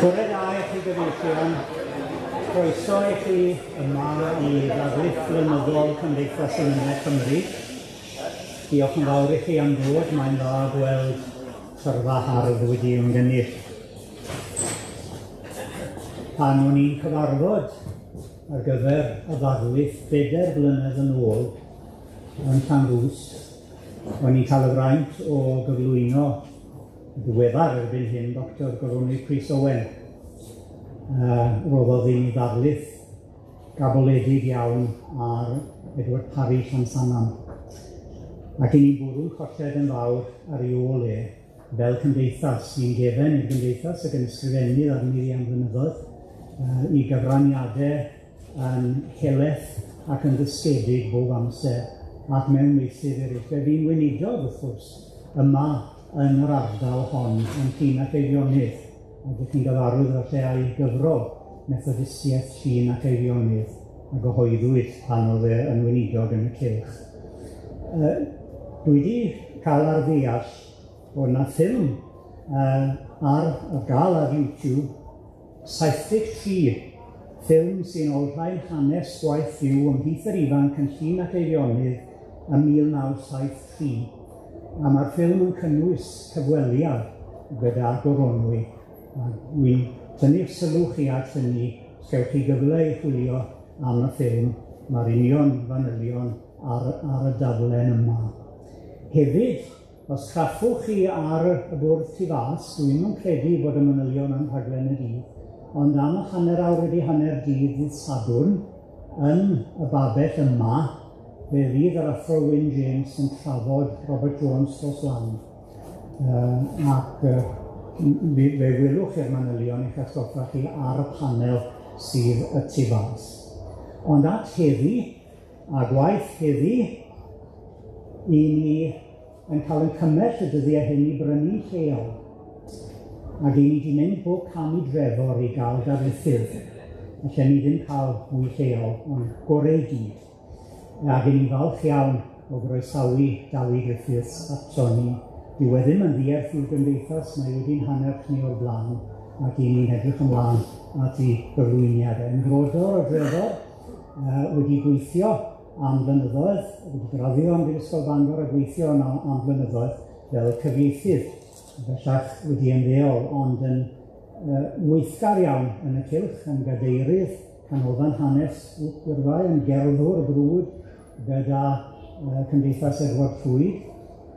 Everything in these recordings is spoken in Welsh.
Bore da i chi gyfeillion, croeso i chi yma i Darlith flynyddol Cymdeithas Emynau Cymru. Diolch yn fawr i chi am ddod, mae'n dda gweld syrfa hardd wedi ymgynnull. Pan o'n i'n cyfarfod ar gyfer y ddarlith 4 blynedd yn ôl yn Llanrwst, o'n i'n cael y fraint o gyflwyno diweddar erbyn hyn Dr. Goroni Pris Owen. Roddodd i'n ddarlith gaboledig iawn ar Edward Parry Llansanam. Ac i ni'n bwrw'n colled yn fawr ar ei ôl fel Cymdeithas. Ni'n gefen i'r Gymdeithas ac yn ysgrifennu arni am flynyddoedd i gyfraniadau yn heleth ac yn ddysgedig bob amser ac mewn meysydd eraill. Fe fi'n weinidog wrth gwrs yma yn yr ardal hon yn Llŷn ac Eifionydd, ac ych chi'n gyfarwydd falle â'i gyfro Methodistiaeth Llŷn ac Eifionydd a gyhoeddwyd pan oedd yn weinidog yn y cylch. Dwi wedi cael ar ddeall bod yna ffilm ar gael ar YouTube, 73 ffilm sy'n olrhain hanes gwaith yw ymhlith yr ifanc yn Llŷn ac Eifionydd ym 1973. A mae'r ffilm yn cynnwys cyfweliad gyda Goronwy. Wi'n tynnu'ch sylw chi at hynny, gewch chi gyfle i chwilio am y ffilm. Mae'r union fanylion ar y daflen yma. Hefyd, os traffwch chi ar y bwrdd tu fas, dwi'n yn credu bod y manylion yn rhaglen y dydd, ond am y hanner awr wedi hanner dydd ddydd Sadwrn, yn y babell yma, fe fydd yr athro Wyn James yn trafod Robert Jones dros land. Fe welwch i'r manylion eich atgoffa chi ar y panel sydd y tu fas. Ond at heddi, a gwaith heddi, i ni yn cael yn cymell y dyddiau hyn i brynu lleol. Ac i ni wedi mynd bob cam i drefor i gael darlithydd. Allen ni ddim cael mwy lleol, ond gorau gyd. Ac i ni falch iawn o groesawu Dawi Griffiths ato ni. Dyw e ddim yn ddiarth i'r Gymdeithas, mae wedi'n hanner ni o'r blaen, ac i ni'n edrych ymlaen at ei gyflwyniad. Yn frodor o drefod, wedi gweithio am flynyddoedd, wedi graddio am Brifysgol Bangor a gweithio am flynyddoedd fel cyfieithydd. Bellach wedi ymddeol, ond yn weithgar iawn yn y cylch, yn gadeirydd canolfan hanes Gwrfau, yn gerddwr brwd gyda Cymdeithas Edward Llwyd.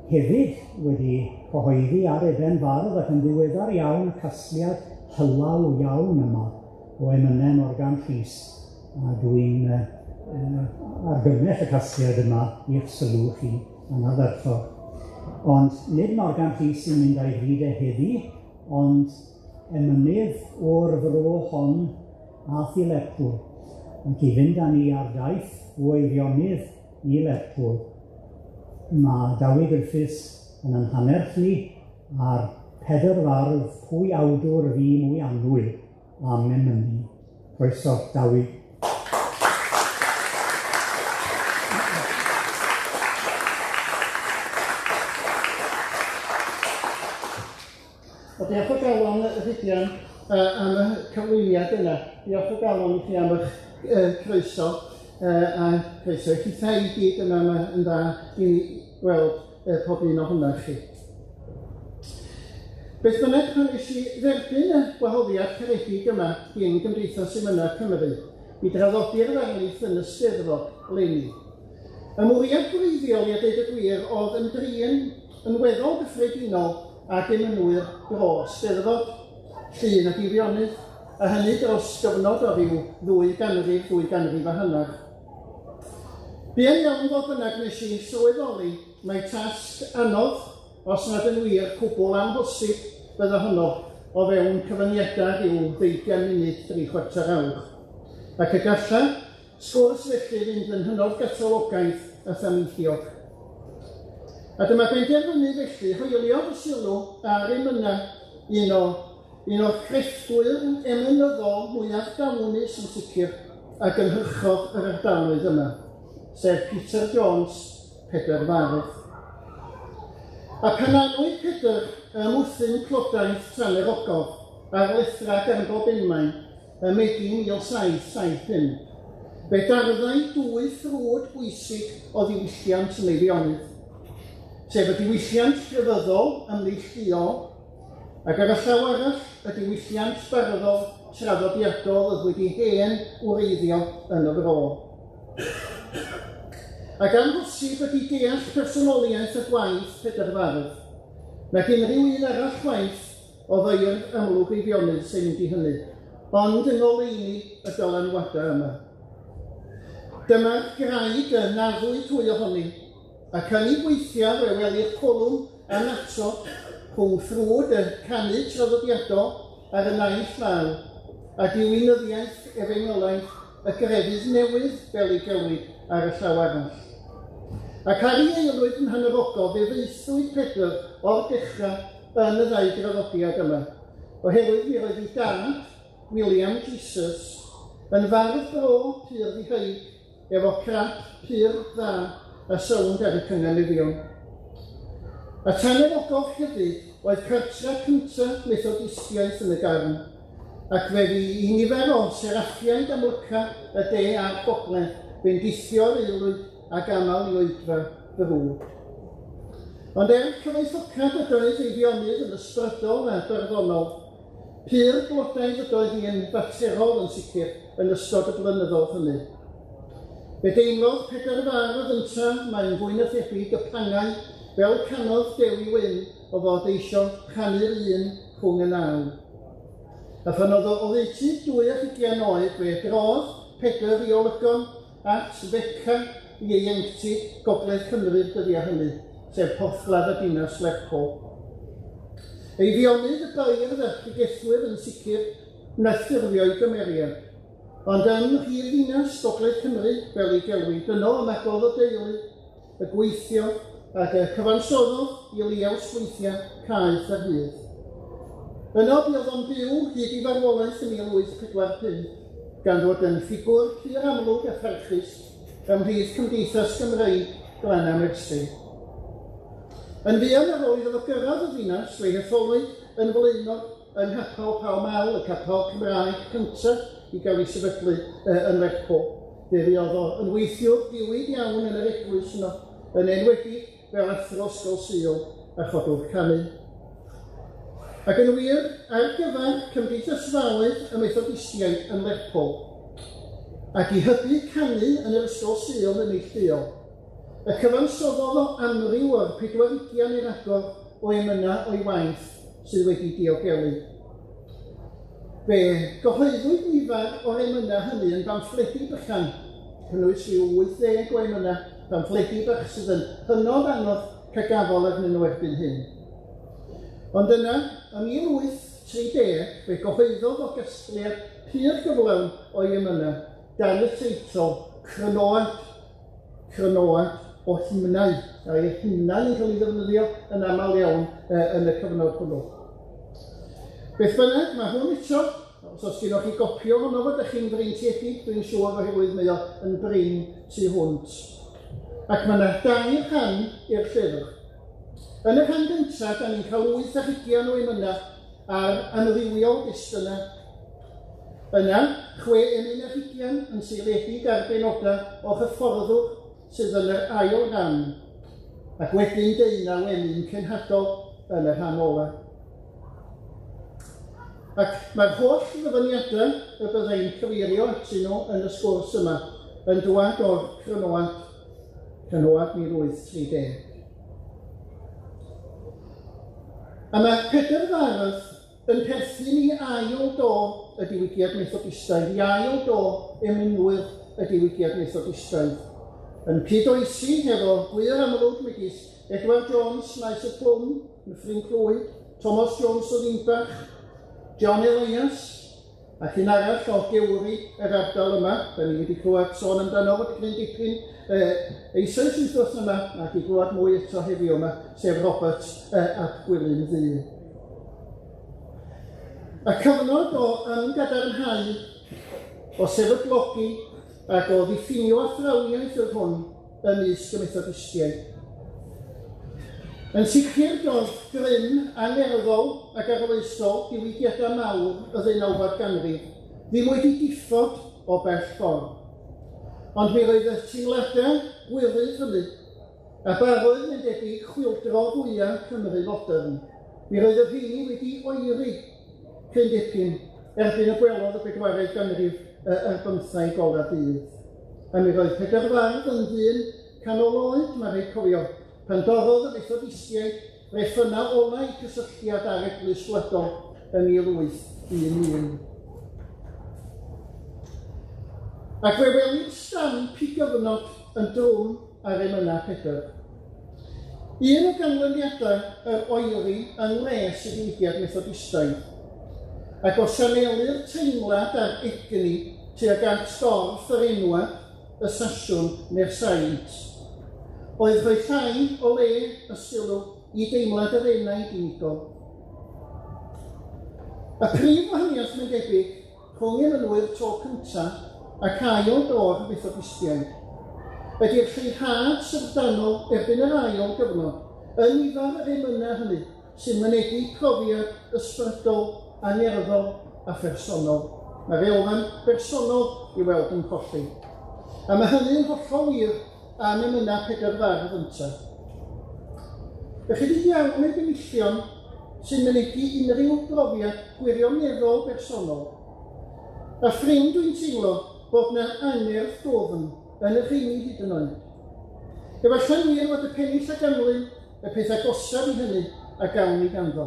Hefyd wedi cyhoeddi ar Eben Fardd ac yn ddiweddar iawn y casgliad hylaw iawn yma o Emynau Morgan Rhys. A dwi'n argymell y casgliad yma i'ch sylw chi yn ardderthol. Ond nid Morgan Rhys sy'n mynd a'i fyd heddi, ond emynydd o'r fro hon ath i Lerpwl. Ac i fynd â ni ar daith o Eifionydd i Lerpwl. Mae Dawi Griffiths yn ein hanerch ni ar Pedr Fardd, pwy awdwr fi mwy anwyl am emynu. Croeso, Dawi. Diolch o galon y fideo am y cyflwyniad yna. Diolch o galon i chi am eich croeso. A croeso i chi thai i gyd yma yn dda i ni weld pob un o hwnna chi. Beth bynnag pan nes i dderbyn y gwahoddiad caredig yma gen Gymdeithas Emynau Cymru i draddodi'r ddarlith yn y Steddfod leni. Y mwriad gwreiddiol i a deud y gwir oedd yn drin yn weddol gyffredinol ac emynwyr dros Steddfod, Llŷn ac Eifionydd, a hynny dros gyfnod o ryw 2 ganrif a hanner. Bu'n iawn fod bynnag nes i sylweddoli mae tasg anodd, os nad yn wir cwbl amhosib bydda honno o fewn cyfyniadau ryw 20 munud 3/4 awr. Ac y galla sgwrs felly fynd yn hynod gatalogaeth a thamithiog. A dyma benderfynu felly hoeliodd y sylw ar Emynau, un o'r crefftwyr emynyddol mwyaf dawnus yn sicr a gynhyrchodd yr ardaloedd yma, sef Peter Jones, Pedr Fardd. A pan anwyd Pedr ymwthyn clodaeth Tran'r Ogof, ar lethrag ar bob Emynau ym Medi 1775. Fe darddai dwy ffrwd bwysig o ddiwylliant yn ei ddionnydd, sef y diwylliant grefyddol ymddeilluol, ac ar y llaw arall y diwylliant barddol traddodiadol oedd wedi hen wreiddio yn y fro. Ac amhosib ydy deall personoliaeth y gwaith Pedr Fardd, nag unrhyw un arall gwaith o ddeir amlwg ei ddionnydd sy'n mynd i hynny, ond yn oleuni y dylanwadau yma. Dyma'r graig y naddwyd hwy ohoni, ac yn ei gweithio fe weli'r colwm a nato rhwng ffrwd y canu traddodiadol ar y naill law, a diwinyddiaeth efengylaeth y grefydd newydd fel ei gelwyd ar y llaw arall. Ac ar ei aelwyd yn Hanerogo, fe ddeithwyd Pedr o'r dechrau yn y ddau graddodiad yma, oherwydd mi roedd ei dad, William Jesus, yn fardd bro pur ddiheig, efo crap pur dda a sownd ar y cynganeddion. A Hanerogo hefyd oedd cartra cyntaf Methodistiaeth yn y garn, ac fe fu i nifer o seraffiaid amlyca y de a'r gogledd bendithio'r aelwyd ac amal i oedfa ddrwg. Ond cyfoethocad ydoedd ei ddionnydd yn ysbrydol a barddonol, pur blodaidd ydoedd hi'n faterol yn sicr yn ystod y blynyddoedd hynny. Fe deimlodd Pedr Fardd ynta mae'n fwy na thebyg y pangau fel canodd Dawi Wyn o fod eisiau rhannu'r un rhwng y naw. A phan oedd o oddeutu 22 oed fe drodd Pedr i olygon at feca i ieuenctid Gogledd Cymru'r dyddiau hynny, sef porthladd y dinas Lerpwl. Ei ddionnydd y beirdd archigethwyr yn sicr wnaethurfio i gymeriad, ond yn rhif ddinas Gogledd Cymru fel ei gelwyd, yno ymagodd o deulu, y gweithio ac y cyfansoddodd i liaws gweithio caeth a hyd. Yno buodd o'n byw hyd i farwolaeth yn 1845, gan fod yn ffigwr pur amlwg a pharchus ymhlith Cymdeithas Gymreig Glan Amersi. Yn fuan ar ôl iddo gyrraedd y ddinas, fe'i hetholwyd yn flaenor yng Nghapel Pall Mall, y capel Cymraeg cyntaf i gael ei sefydlu yn Lerpwl. Fe fuodd o yn weithiwr diwyd iawn yn yr eglwys yno, yn enwedig fel athro ysgol Sul a chodwr canu. Ac yn wir, ar gyfer Cymdeithasfawyd y Methodistiaid yn Lerpwl, ac i hybu canu yn yr ysgol Sul yn neilltuol, y cyfansoddodd o amryw o'r 40 i'r agor o emynau o'i waith sydd wedi diogelu. Fe gyhoeddwyd nifer o'r emynau hynny yn bamffledi bychan, cynnwys rhyw 80 o emynau bamffledi bych sydd yn hynod anodd cagafol arnyn nhw erbyn hyn. Ond yna, ym 1830, fe gyhoeddodd o gasgliad pur gyflawn o'i emynau dan y teitl Crynoad o Emynau, a ei Emynau yn cael ei ddefnyddio yn aml iawn yn y cyfnod hwnnw. Beth bynnag, mae hwn eto, os oes gennych chi gopio hwnnw fod ydych chi'n breintiedig, dwi'n siŵr oherwydd mae o yn brin tu hwnt. Ac mae yna 2 rhan i'r llyfr. Yn y rhan gyntaf, da ni'n cael 80 o emynau ar amrywiol destunau. Yna, 60 yn seiliedig ar benodau o hyfforddwr sydd yn yr ail rhan, ac wedyn 19 emyn cenhadol yn y rhan ola. Ac mae'r holl ddyfyniadau y byddai'n cyfeirio atyn nhw yn y sgwrs yma yn dŵad o'r Crynoad 1830. A mae Pedr Fardd yn perthyn i ail do y diwygiad Methodistaidd, i ail do emynwyr y diwygiad Methodistaidd, yn cyd-oesi hefo gwir amlwg megis Edward Jones maes y Plwm yn Ffrin Clwyd, Thomas Jones o Ddimbach, John Elias, ac un arall o gewri yr ardal yma, da ni wedi clywed sôn amdano fod yn dipyn eisoes wythnos yma, ac i glywed mwy eto heddiw yma, sef Robert ap Gwilym Ddu. A cyfnod o ymgadarnhau, o sefydlogi, ac o ddiffinio athrawniaeth oedd hwn ymysg y Methodistiaid. Yn sicr doedd grym angerddol ac arloesol diwygiadau mawr y 19fed ganrif ddim wedi diffod o bell ffordd. Ond mi roedd y teimladau gwilydd hynny, a baroedd yn debyg chwyldro fwyaf Cymru modern. Mi roedd y rheini wedi oeri cyn dipyn erbyn y gwelodd y 4eg ganrif ar 15 ola dydd. A mi roedd Pedr Fardd yn ddyn canol oed, mae'n rhaid cofio, pan dorrodd y Methodistiaid reffynna olau cysylltiad ar Eglwys Wledol yn 1811. Ac fe welid stamp i gyfnod yn drwm ar emynau Pedr. Un o ganlyniadau yr oeri yn les y diwygiad Methodistaidd, ac o sianelu'r teimlad ar egni tuag at gorff yr enwau, y Sasiwn neu'r Saint, oedd rhoi llai o le y sylw i deimlad yr enaid unigol. Y prif wahaniaeth mae'n debyg rhwng emynwyr tro cyntaf ac ail dro'r Methodistiaid ydy'r lleihad syfrdanol erbyn yr ail gyfnod yn nifer yr emynau hynny sy'n mynegu profiad ysbrydol, angerddol a phersonol. Mae'r elfen bersonol i weld yn colli. A mae hynny'n hollol wir am emynau Pedr Fardd yntau. Ychydig iawn o'i gynullion sy'n mynegu unrhyw brofiad gwirioneddol bersonol. A ffrind dwi'n teimlo bod yna angerdd dofn yn y rheini hyd yn oed. Efallai wir fod y pennill a ganlyn y peth agosaf i hynny a gawn i ganddo.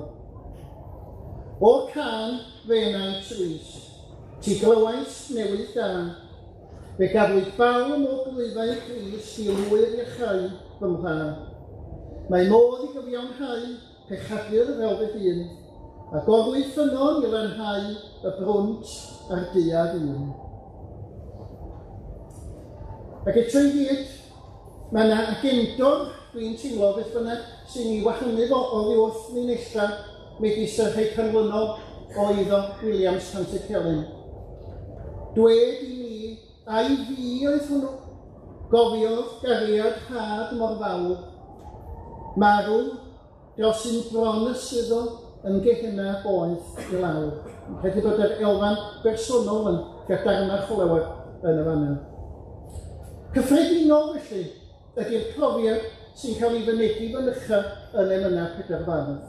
O'r can fenau trwys, ti glywais newydd da, fe gafwyd bawl o blwyddau Crist i lwyr iachau fy mha. Mae modd i gyfiawnhau pechadur fel fy hun, a gorwydd ffynon i lanhau y brwnt a'r duad un. Ac eto i gyd, mae yna agendor, dwi'n teimlo beth bynnag, sy'n ei wahanu o wrth linella megis y rhai canlynol o iddo Williams Pantycelyn. Dwed i mi, a i fi oedd hwnnw, gofiodd gariad had mor fawr, marw dros un bron y syddo yn gehenna boeth i lawr. Rhaid bod yr elfan bersonol yn gadarnach o lewer yn y fanna. Cyffredinol felly ydy'r profiad sy'n cael ei fynegu fynycha yn emynau Pedr Fardd.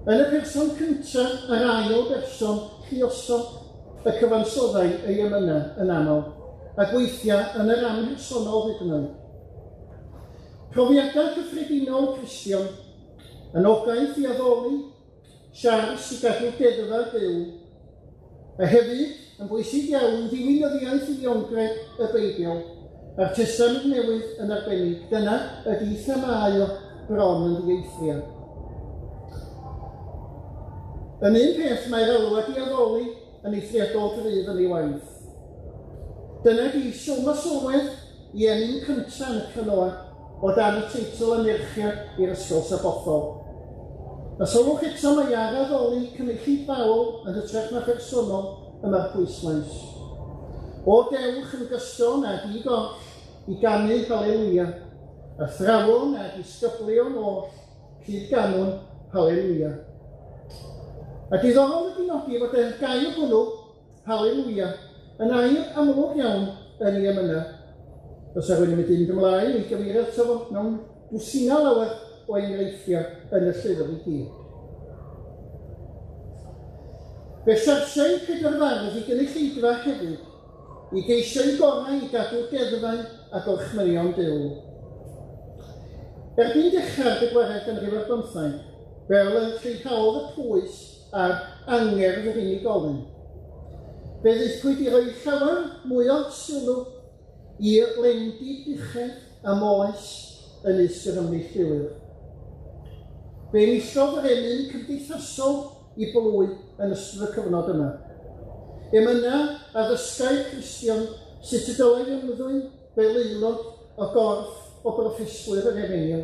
Yn y person cyntaf a'r ail berson lluosog y cyfansoddau ei emynau yn aml, a gweithiau yn yr amhersonol hyd yn oed. Profiadau cyffredinol Cristion, anogaeth i addoli, siars i gadw deddfa Duw, a hefyd yn bwysig iawn ddiwinyddiaeth i ddiongreg y Beibl, a'r Testament Newydd yn arbennig. Dyna ydy themau bron yn ddieithriad. Yn un peth mae'r alwad i addoli yn eithriadol gryf yn ei waith. Dyna di sylwedd i enyn cyntaf yn y canoa o dan y teitl yn erchiad i'r ysgol sabothol. A sylwch eto mae ar addoli cynullu bawl yn hytrach na phersonol yma'r pwyslais. O dewch yn gystion ag i goll i ganu Halleluia, a thrawon ag isgyblion oll cyd ganwn Halleluia. A diddorol ydi nodi fod y gair hwnnw, Halleluia, yn air amlwg iawn yn ei emynau. Os rwy'n mynd i'n ymlaen i gyfeirio ato fo mewn dwsina lawer o enghreifftiau yn y llyfr i gyd. Fe siarsiau Pedr Fardd i gynulleidfa hefyd i geisio gorau i gadw deddfau a gorchmynion Duw. Erbyn dechrau'r 4eg ganrif ar 15, fel y lleihawdd y pwys a'r angerdd yr unigolyn, fe ddeithpwyd i roi llawer mwy o sylw i'r lendi duchedd a moes yn ysgyr ymwneud lliwyr. Fe enillodd yr emyn cymdeithasol i blwy yn ystod y cyfnod yma. Emynau a ddysgau Cristion sut y dylai ymddwyn fel aelod o gorff o broffeswyr yr Efengyl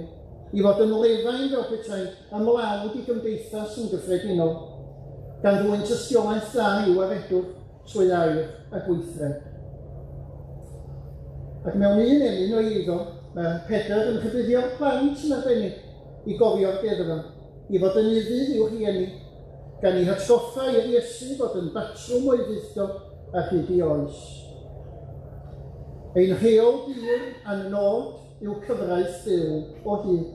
i fod yn lefain fel petai ymlawd i Gymdeithas yn gyffredinol, gan ddwyn tystiolaeth dda i'w aredwr trwy air a gweithred. Ac mewn un emyn o eiddo, mae Pedr yn cyfuddio plant yn arbennig i gofio'r geddfa, i fod yn ufudd i'w rhieni, gan ei hatgoffa i'r Iesu fod yn batrwm o'i dduthio a hyd i oes. Ein rheol byr a'n nod yw cyfraith Duw o hyd,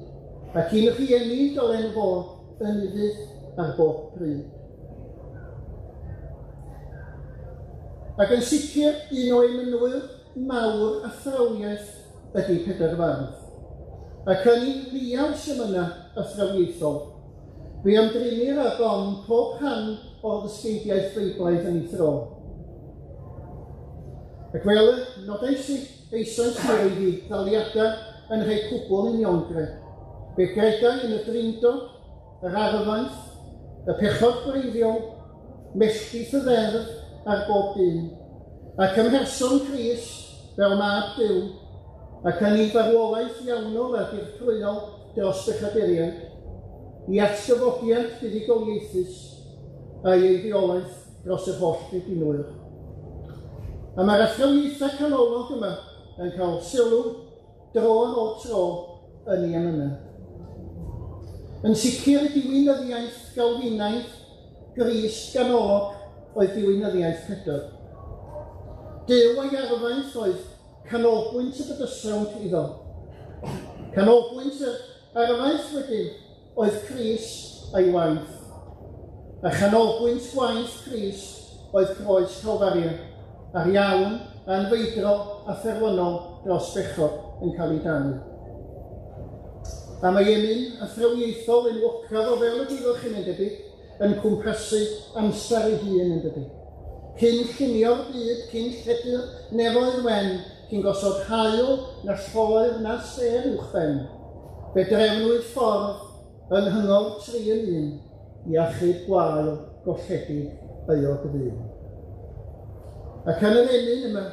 ac un rhieni dylen fod yn ufudd ar bob pryd. Ac yn sicr, un o emynwyr mawr athrawniaeth ydy Pedr Fardd, ac yn ei ddiaws emynau athrawieithol, fe ymdrinir â gon pob rhan o'r ddysgeidiaeth Beiblaidd yn ei thro. Ac fel y nodais eisoes mewn i ddaliadau yn rhai cwbl uniongre, fe gredai yn y drindod, yr arfaeth, y pechod gwreiddiol, melltith y ddeddf ar bob dyn, ac ymherson Crist fel mab Duw, ac yn ei farwolaeth iawnol a dirprwyol dros bechaduriaid, i atgyfodiad buddigoliaethus a ei ddiolaeth dros y holl bydinwyr. A mae'r athrawniaethau canolog yma yn cael sylw dro ar ôl tro yn ei emynau. Yn sicr y diwinyddiaeth Galfinaidd Grist ganolog oedd diwinyddiaeth Pedr. Duw a'i arfaeth oedd canolbwynt y bydysawnt iddo. Canolbwynt yr arfaeth wedyn oedd Crist a'i waith. A chanolbwynt gwaith Crist oedd croes Calfaria, a'r iawn a'n feidro a therwynol dros bechod yn cael ei danu. A mae emyn athrawieithol yn wocaf o fel y ddiddwch yn debyg yn cwmpasu amser ei hun yn debyg. Cyn llunio'r byd, cyn lledr nefoedd wen, cyn gosod hael na lloer na ser uwchben, fe drefnwyd ffordd yn hyngor tri yn un i achub gwael golledig ei o gyfyn. Ac yn yr emyn yma,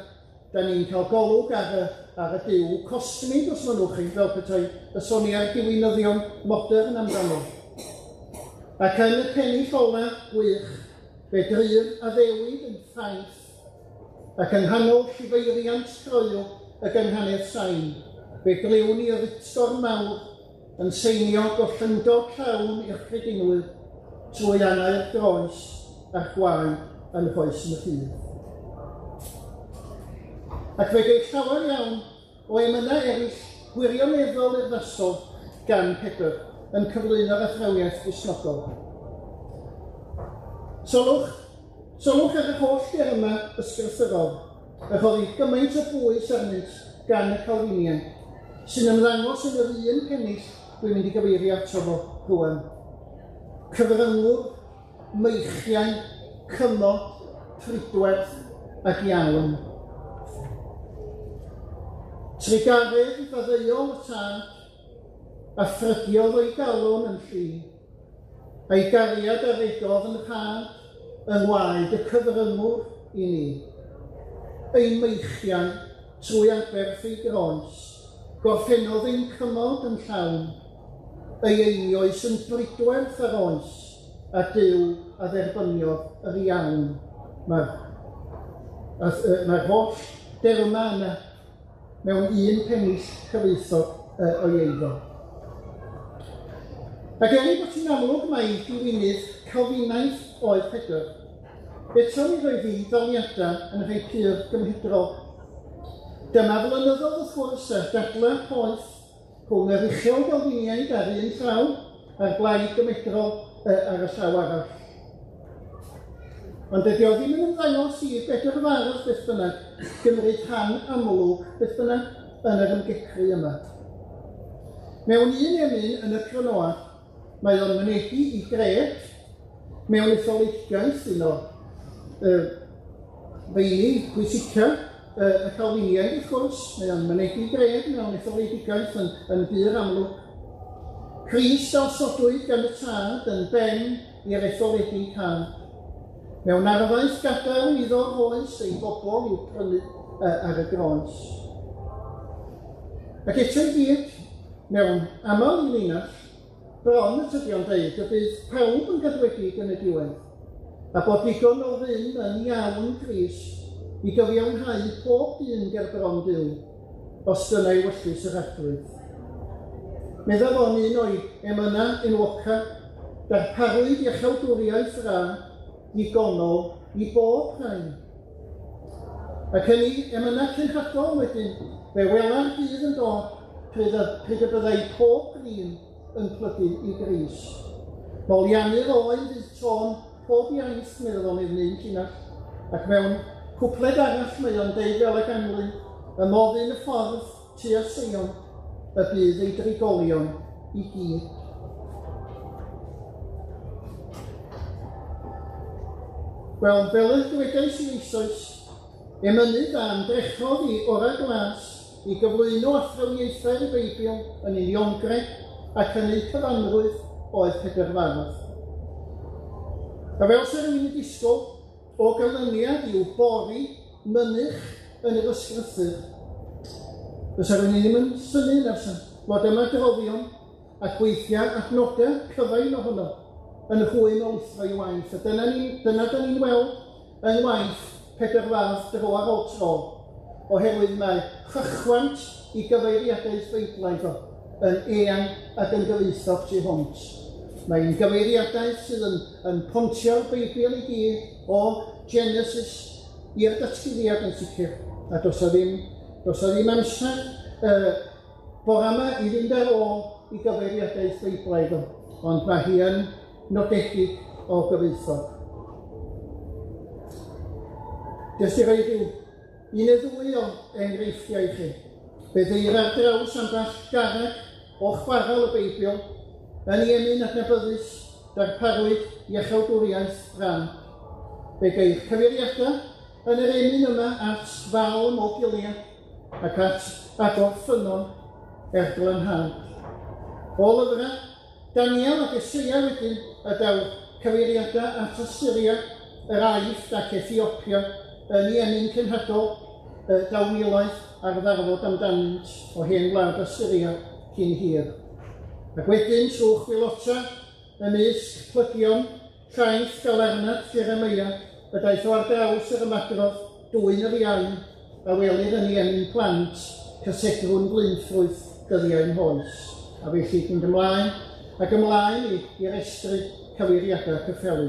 da ni'n cael golwg ar y Duw cosmig os mynwch chi, fel petai y soniau'r diwinyddion modern amdano. Ac yn y pennill ola gwych, fe drir a ddewid yn ffaith, ac yng nghanol llifeiriant croew y gynghanedd sain, fe gliwn i'r ritgor mawr yn seinio gollyndod llawn i'r credinwyr trwy anau'r groes a'r gwaen yn hoes yn y ffydd. Ac fe geith llawer iawn o emynau eraill gwirioneddol urddasol gan Pedr yn cyflwyno'r athrawniaeth Gristnogol. Solwch ar y holl ger yma ysgrythurol, a choddi gymaint o bwys arnynt gan y Calfiniaid, sy'n ymddangos yn yr un pennill dwi'n mynd i gyfeirio ato fo rwan. Cyfryngwr, meichiau, cymod, ffridwerth ac iawn. Trigaredd faddeuol y tad, a ffrydiodd o'i galon yn llu, a'i gariad aregodd yn rhad, yn waed y cyfryngwr i ni. Ei meichiau trwy aberth ei groes, gorffennodd ein cymod yn llawn, ei einioes yn bridwerth ar oes, a Duw a dderbyniodd yr iawn. Mae'r holl derma yna mewn un pennill cyfoethog o'i eiddo. Ac bod hi'n amlwg mai diwinydd Calfinaidd oedd Pedr, eto mi roedd hi ddaliadau yn rhai pur gymhedrol. Dyma flynyddodd wrth gwrs dadlau poeth rhwng yr uchel Galfiniaid ar un llaw a'r blaid gymhedrol ar y llaw arall. Ond dydi o ddim yn ymddangos i Pedr Fardd beth bynnag gymryd rhan amlwg beth bynnag yn yr ymgecru yma. Mewn un emyn yn y Cronoa, mae o'n mynegu i gred mewn etholigaeth un o feini pwysica y Calfiniaid wrth gwrs. Mae o'n mynegu i gred mewn etholigaeth yn byr amlwg. Crist osodwyd gan y tad yn ben i'r etholedig had. Mewn arfaeth gadael iddo'r oes ei bobl i'w prynu ar y groes. Ac eto i gyd, mewn aml i linell, bron y tydion dweud y bydd pawb yn gadwedig yn y diwedd, a bod digon o fynd yn iawn Crist i gyfiawnhau pob dyn ger bron Duw, os dyna i wyllus yr adwydd. Meddaf o'n un o'i emynau enwoca, darparwyd iechawdwriaeth ra ddigonol i bob rhain. Ac yn ei emynau cynhadol wedyn, fe wela'r bydd yn dod pryd y byddai pob grin yn plygu i Gris. Moliannu'r oen fydd tôn pob iaith, meddwl o'n i'n llinell, ac mewn cwpled arall mae o'n deud fel y ganlyn, y moddyn y ffordd tua Sion, y bydd ei drigolion i gyd. Wel, fel y dywedais i eisoes, emynydd am drechodd i ora glas i gyflwyno athroniaethau'r Beibl yn uniongred ac yn ei cyfanrwydd oedd Pedr Fardd. A fel sy'n rhywun i disgwyl, o ganlyniad i'w bori mynych yn yr ysgrythyr. Fysa rhywun i ddim yn synnu nesaf fod yma droddion ac weithiau adnodau cyfain ohono yn hwym o lithro i waith. A dyna da ni'n weld yn waith Pedr Fardd dro ar ôl tro, oherwydd mae chychwant i gyfeiriadaeth feiblaidd o yn eang ac yn gyfoethog tu hwnt. Mae'n gyfeiriadaeth sydd yn pontio'r Beibl i gyd o Genesis i'r datguddiad yn sicr. A does a ddim amser bore yma i fynd ar ôl i gyfeiriadaeth feiblaidd o, ond mae hi yn nodedig o gyfoethog. Jyst i roi un neu ddwy o enghreifftiau i chi. Fe ddeir ar draws ambell garreg o chwaral y Beibl yn ei emyn adnabyddus darparwyd iechawdwriaeth ran. Fe geir cyfeiriadau yn yr emyn yma at Falm o Gilead ac at Agor Ffynon Erglanhad. O lyfrau, Daniel ac Eseia wedyn y daw cyfeiriadau at Assyria, yr Aifft ac Ethiopia yn ei emyn cynhadol dawilaeth ar ddarfod amdanynt o hen wlad Assyria cyn hir. Ac wedyn trwy chwilota ymysg plygion llaeth Galernad Jeremia y daeth o ar draws yr ymadrodd dwyn yr iawn a welir yn ei emyn plant cysegrwn blynffrwydd dyddiau'n hoes. A felly mynd ymlaen ac ymlaen i'r estru cyfeiriadau cyffelu.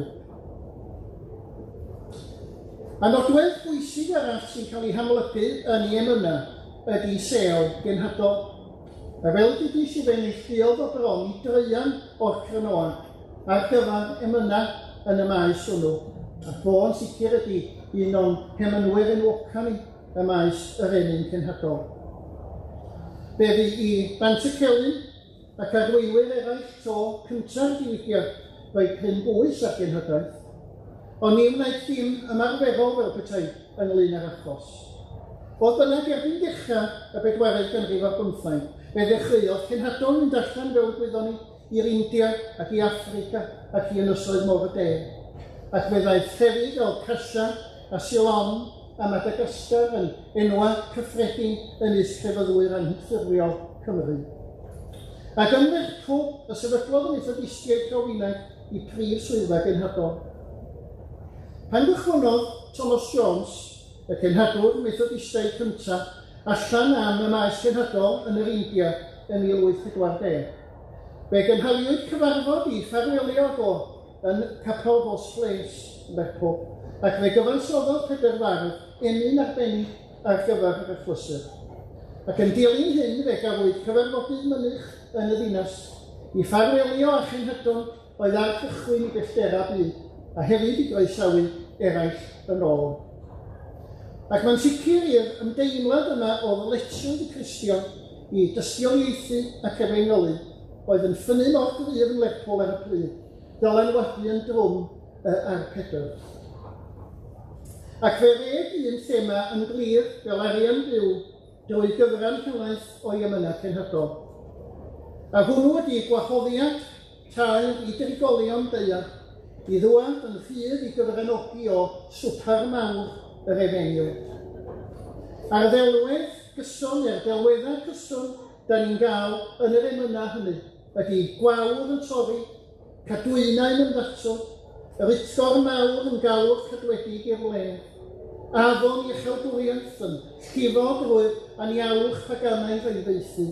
A nodwedd bwysig arall sy'n cael ei hamlygu yn ei emynau ydy sel genhadol. A fel ydy si fe neilliodd o bron i dreian o'r Crynoa ar gyfer emynau yn y maes hwnnw. A fo'n sicr ydy un o'n hemynwyr enwocan ni y maes yr emyn cenhadol. Fe fydd i Bant y Celyn ac arweinwyr eraill to cyntaf diwydiad rhoi cryn bwys ar genhadaeth. Ond ni wnaeth ddim ymarferol fel petai ynglyn â'r achos. Fodd bynnag erbyn dechrau y 4eg ganrif ar 15, fe ddechreuodd cenhadol mynd allan fel gwyddon ni i'r India ac i Affrica ac i Ynysoedd Môr y De. Ac fe ddaeth llefydd fel Casa a Ceylon a Madagascar yn enwa cyffredin ynys crefyddwyr anghydffurfiol Cymru. Ac yn Lerpwl, y sefydlodd yn Methodistiaid Calfinaidd i prif swyddfa genhadol. Pan gychwynnodd Thomas Jones, y cenhadwr Methodistaidd cyntaf, allan am y maes cenhadol yn yr India yn 1840. Fe gynhaliwyd cyfarfod i ffarwelio o yn Capel Fos Place, Lerpwl, ac fe gyfansoddodd Pedr Fardd emyn arbennig ar gyfer yr achlysur. Ac yn dilyn hyn fe gafwyd cyfarfodydd mynych yn y ddinas i ffarwelio a chenhadon oedd ar cychwyn i belltera byd, a hefyd i groesawu eraill yn ôl. Ac mae'n sicr i'r ymdeimlad yma o ddyletswydd y Cristion i dystiolaethu ac efengylu oedd yn ffynnu mor gryf yn Lerpwl ar y pryd, dylanwadu yn drwm ar Pedr. Ac fe reg un thema yn glir fel arian byw drwy gyfran helaeth o emynau cenhadol. A hwnnw ydy gwahoddiad tair i drigolion deuar i ddwad yn ffydd i gyfranogi o swpar mawr yr Efengyl. A'r ddelwedd gyson neu'r delweddau gyson da ni'n gael yn yr emynau hynny ydy gwawr yn torri, cadwynau'n ymddatod, yr utgor mawr yn galw'r cadwedig i'r le, afon i uchelgwriaeth yn llifo drwy'r aniawch paganaidd ei feithi,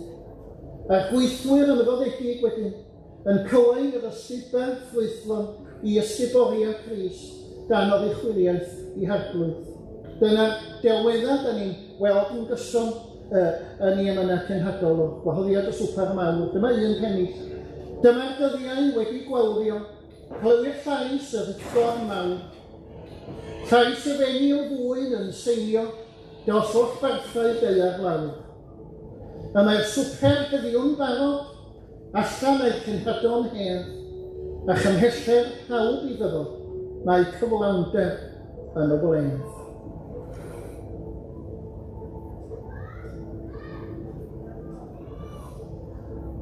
A'r gweithwyr yn ymroddedig wedyn yn cywain yr ysgubau ffrwythlon i ysguboriau Crist dan o'r chwiliaeth i harglwydd. Dyna'r delweddau da ni'n weld yn gyson yn ei emynau cenhadol o gwahoddiad y swper mawr. Dyma un pennill. Dyma'r dyddiau wedi gwawrio, clywir llais y ddiffor mawr. Llais y fenni o ddwyn yn seinio dros oll barthau deiar lawr. A mae'r swper heddiw'n barod, allan a'i cenhadon her, a chymhellir pawb iddo fo, mae cyflawnder yn y blaen.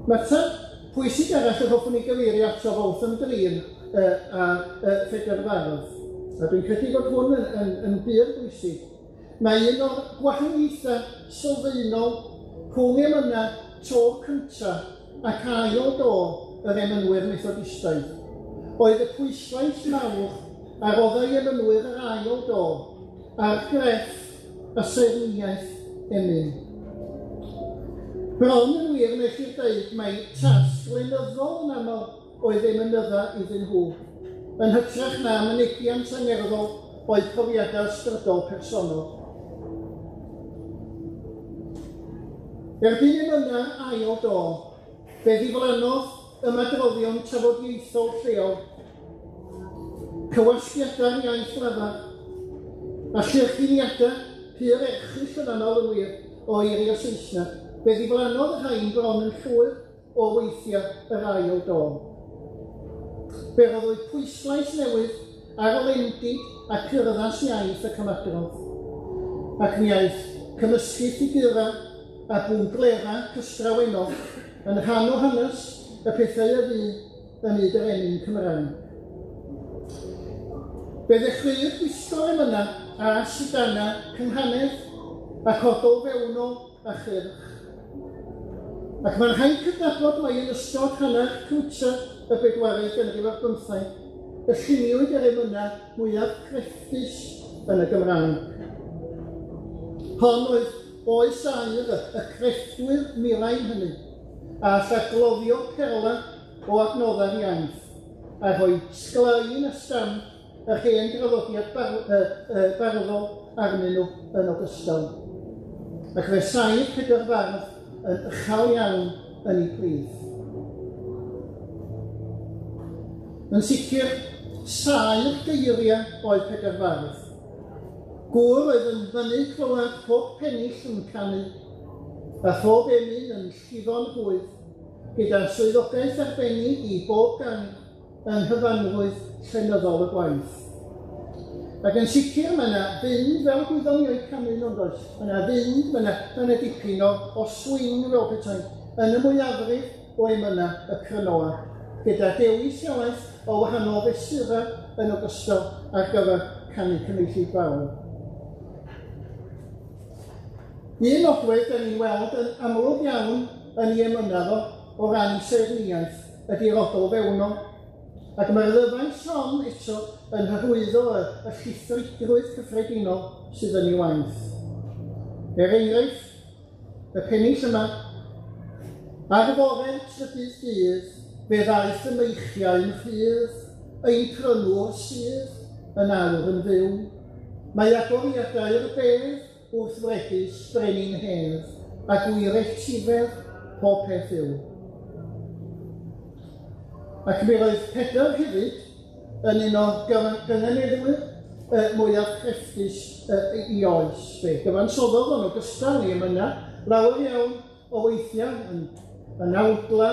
Mater pwysig arall y hoffwn i gyfeirio ato fo wrth ymdrin a Pedr Fardd. A dwi'n credu bod hwn yn byr bwysig. Mae un o'r gwahaniaethau sylfaenol rhwng emynau to'r cyntaf ac ail do yr emynwyr Methodistaidd. Oedd y pwyslais mawr ar oddau emynwyr yr ail do a'r grefft a serniaeth emyn. Bron yn wir nes i'r deud mae tasg flynyddol yn aml oedd emynyddau iddyn nhw, yn hytrach na mynegiant angerddol oedd profiadau ysbrydol personol. Erbyn emynau ail do, fe ddiflannodd ymadroddion tafodieithol lleol, cywasgiadau'r iaith lafar, a chyrchiniadau pur erchyll yn aml yn wir o eiriau Saesneg. Fe ddiflannodd y rhain bron yn llwyr o weithiau yr ail do. Fe roedd pwyslais newydd ar olendid a cyrddas iaith y cymadrodd, ac mi aeth cymysgu ffigyra a bwnglera cystrawennol yn rhan o hanes y pethau y fu ym myd yr emyn Cymraeg. Fe ddechreu'r gwisgo'r emynau a sudana cynghanedd a codol fewnol a chyrch. Ac mae'n rhaid cydnabod mai yn ystod hanner cwta y bedwaredd ganrif ar 15, y lluniwyd yr emynau mwyaf crefftus yn y Gymraeg. Hon oedd oes air y crefftwyr mirain hynny, a llagloddio perla o adnoddau'r iaith, a rhoi sglaen a stamp yr hen draddodiad barddol arnyn nhw yn ogystal. Ac fe sair Pedr Fardd yn uchel iawn yn ei plith. Yn sicr, sair geiriau oedd Pedr Fardd. Gŵr oedd yn fyny clywed pob pennill yn canu, a phob emyn yn llifo'n hwydd, gyda swyddogaeth arbennig i bob gang yng nghyfanrwydd llenyddol y gwaith. Ac yn sicr mae yna fynd fel gwyddoniau canu nhw'n does. Mae yna fynd, mae yna dipyn o swing fel petai, yn y mwyafrif o emynau y Crynoa, gyda dewis iaith o wahanol fesurau yn ogystal ar gyfer canu cyfieithu fawr. Un nodwedd da ni'n weld yn amlwg iawn yn ei emynau o ran serniaeth ydy'r odol fewnol, ac mae'r ddyfais hon eto yn hyrwyddo y llithrigrwydd cyffredinol sydd yn ei waith. Enghraifft, y pennill yma, ar y foren trydydd dydd, fe ddaeth y meichiau'n rhydd, ein prynwr sydd yn awr yn fyw. Mae agoriadau'r bedd wrth wregys brenin hedd, a gwirell tifedd pob peth yw. Ac mi roedd Pedr hefyd yn un o gynganeddwyr mwyaf crefftus i oes fe. Gyfansoddodd o'n ogystal ni emynau, lawer iawn o weithiau yn awdla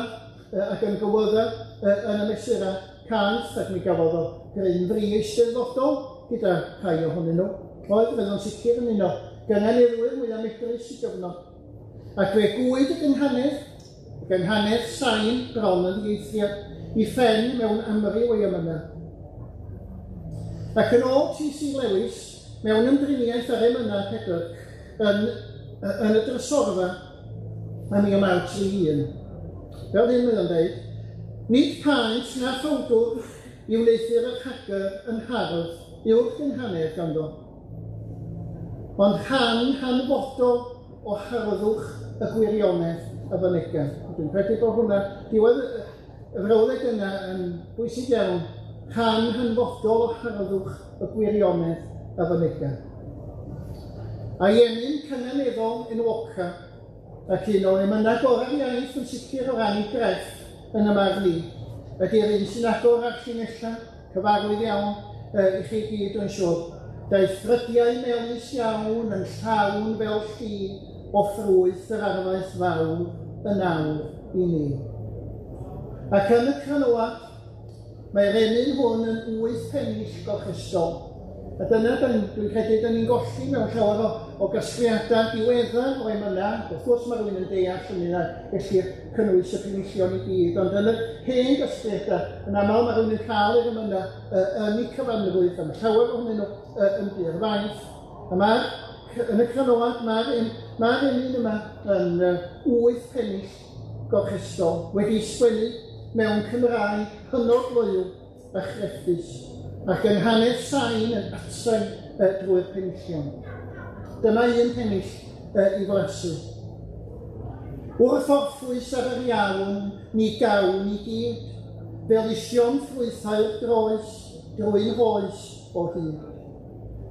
ac yn gywydda yn y mesurau caeth, ac mi gafodd o gryn fri eisteddfodol gyda rhai ohonyn nhw. Oedd fydd o'n sicr yn un o gynganeddwyr mwyaf medrus i gyfnod. Ac fe gwyd y gynghanedd sain bron yn ddieithriad, i phen mewn amryw o emynau. Ac yn ôl T.C. Lewis, mewn ymdriniaeth ar emynau Pedr, yn y drysorfa am 1931. Fel hyn mae'n dweud, nid paent na ffawdwr i wneithio'r rhager yn hardd yw'r gynghanedd ganddo, ond hanfodol o harddwch y gwirionedd a fynegau. Dwi'n credu bod hwnna, diwedd y frawddeg yna yn bwysig iawn, rhan hanfodol o harddwch y gwirionedd a fynegau. A'i emyn cynnyneddol enwoca, ac un o'r emynau gorau'r iaith yn sicr o ran ei grefft yn y marn ni, ydy'r un sy'n agor ar llinella, cyfarwydd iawn i chi gyd yn siŵr. Daeth ffrydiau melys iawn yn llawn fel lli o ffrwyth yr arfaeth fawr yn awr i ni. Ac yn y canolad, mae'r emyn hwn yn 8 pennill gochestol. A dyna, dwi'n credu, da ni'n golli mewn llawer o gasgliadau diweddar o emynau. Wrth gwrs mae rhywun yn deall hynny na gellir cynnwys y penillion i gyd, ond yn y hen gasgliadau, yn aml mae rhywun yn cael yr emynau yn eu cyfanrwydd, a mae llawer ohonyn nhw yn byr faith. A yn y canolad, mae'r emyn yma yn 8 pennill gochestol wedi sgwennu mewn Cymraeg hynod loyw a chrefftus, ac yn hanes sain yn atsain drwy'r penillion. Dyma un pennill i flasu. Wrth orffwys ar yr iawn, ni gawn i gyd, fel ision ffrwythau'r groes drwy'n hoes o hyd.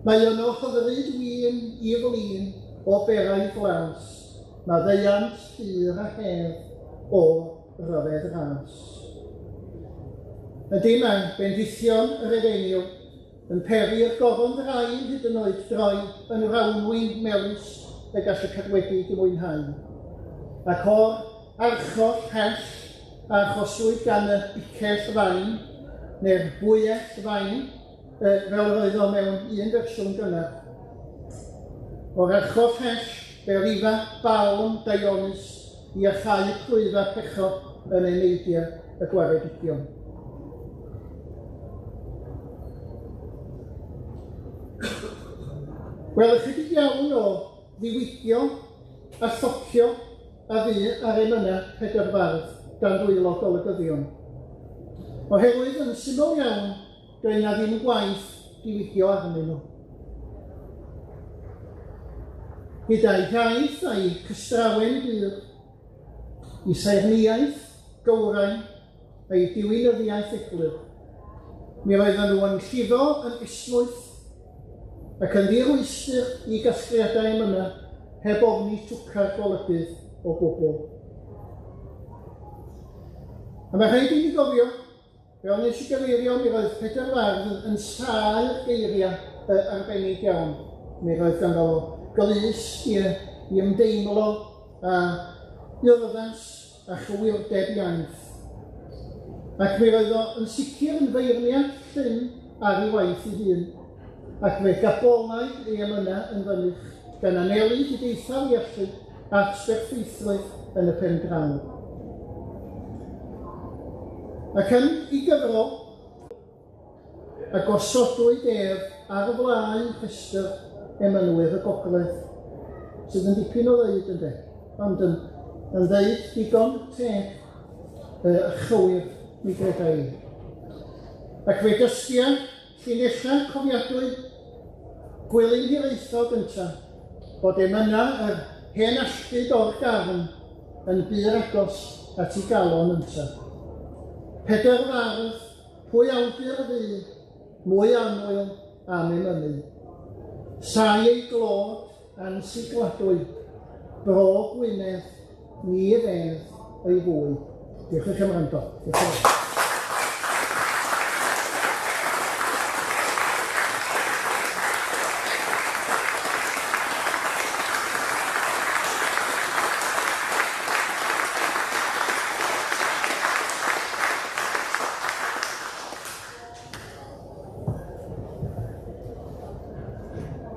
Mae yno hyfryd wyn i flin o berau glas, mae ddeiant ffyr a hef o ryfedd ras. Ydy mae bendithion yr Efengyl yn peri'r goron draen hyd yn oed droi yn rawnwyn melys y gall y cadwedig i mwynhau. Ac o'r archoll hell a choswyd gan y bicell fain, neu'r bwyell fain, fel roedd o mewn un fersiwn gynnar. O'r archoll hell fel ifa balm Dionys i achau clwyfa pechod yn ei neidio y gwaredigion. Wel, ychydig iawn o ddiwygio a thocio a fu ar emynau Pedr Fardd gan ddwylo golygyddion. Oherwydd yn syml iawn, doedd na ddim gwaith diwygio arnyn nhw. Gyda'i gaeth a'i cystrawen byr, i saerniaeth, gywrain a'i diwinyddiaeth eglur. Mi roedden nhw yn llifo yn islwyth ac yn ddirwystyr i gasgliadau emynau heb ofni twcar golygydd o gwbl. A mae rhaid i ni gofio, fel nes i gyfeirio, mi roedd Pedr Fardd yn saer geiriau arbennig iawn. Mi roedd ganddo glys i ymdeimlo a irddas a chywirdeb iaith. Ac mi roedd o yn sicr yn feirniad llym ar ei waith ei hun, ac fe gabolau ei emynau yn fynych gan anelu Gymdeithas iechyd at sberffeithlyd yn y pen draw. Ac yn ei gyfrol, a gosodwyd ar y flaen rhestr emynwyr y gogledd, sydd yn dipyn o ddeud ynddo, ond yn ddeud digon teg y chywir mi gredai. Ac fe dysgia llinella cofiadwy gwilyn hiraethol gyntaf, bod emynau yr hen allbyd o'r garn yn byr agos at ei galon yntaf. Pedr Fardd, pwy awdur fu, mwy anwyl am emynu. Sai ei glod ansigladwy, bro Gwynedd, ni fedd ei fwy. Diolch yn Cymru.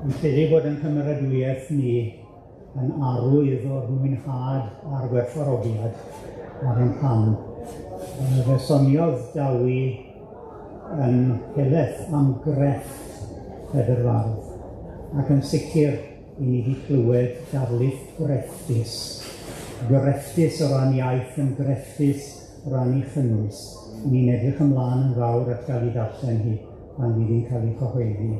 Yn credu bod yn cymeradwyaeth ni yn arwydd o'r mwynhad a'r gwerthfawrogiad ar ein pan. Fe soniodd Dawi yn heleth am grefft Pedr Fardd, ac yn sicr i ni wedi clywed darlith grefftus. Grefftus o ran iaith yn grefftus o ran ei chynnwys. Ni'n edrych ymlaen yn fawr at gael ei darllen hi pan fydd hi'n cael ei chyhoeddi.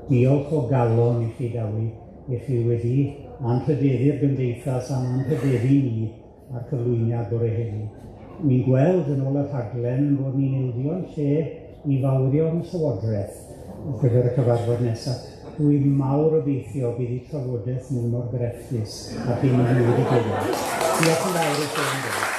Diolch o galon i chi, Dawi, i chi wedi anrhydeddu'r Gymdeithas a anrhydeddu ni a'r cyflwyniad bore heddi. Mi'n gweld yn ôl y rhaglen bod ni'n ildio'n lle i fawrio'n llywodraeth gyda'r y cyfarfod nesaf. Dwi'n mawr obeithio bydd eu trafodaeth nhw mor grefftus ac un nhw wedi gwybod. Diolch yn fawr i chi.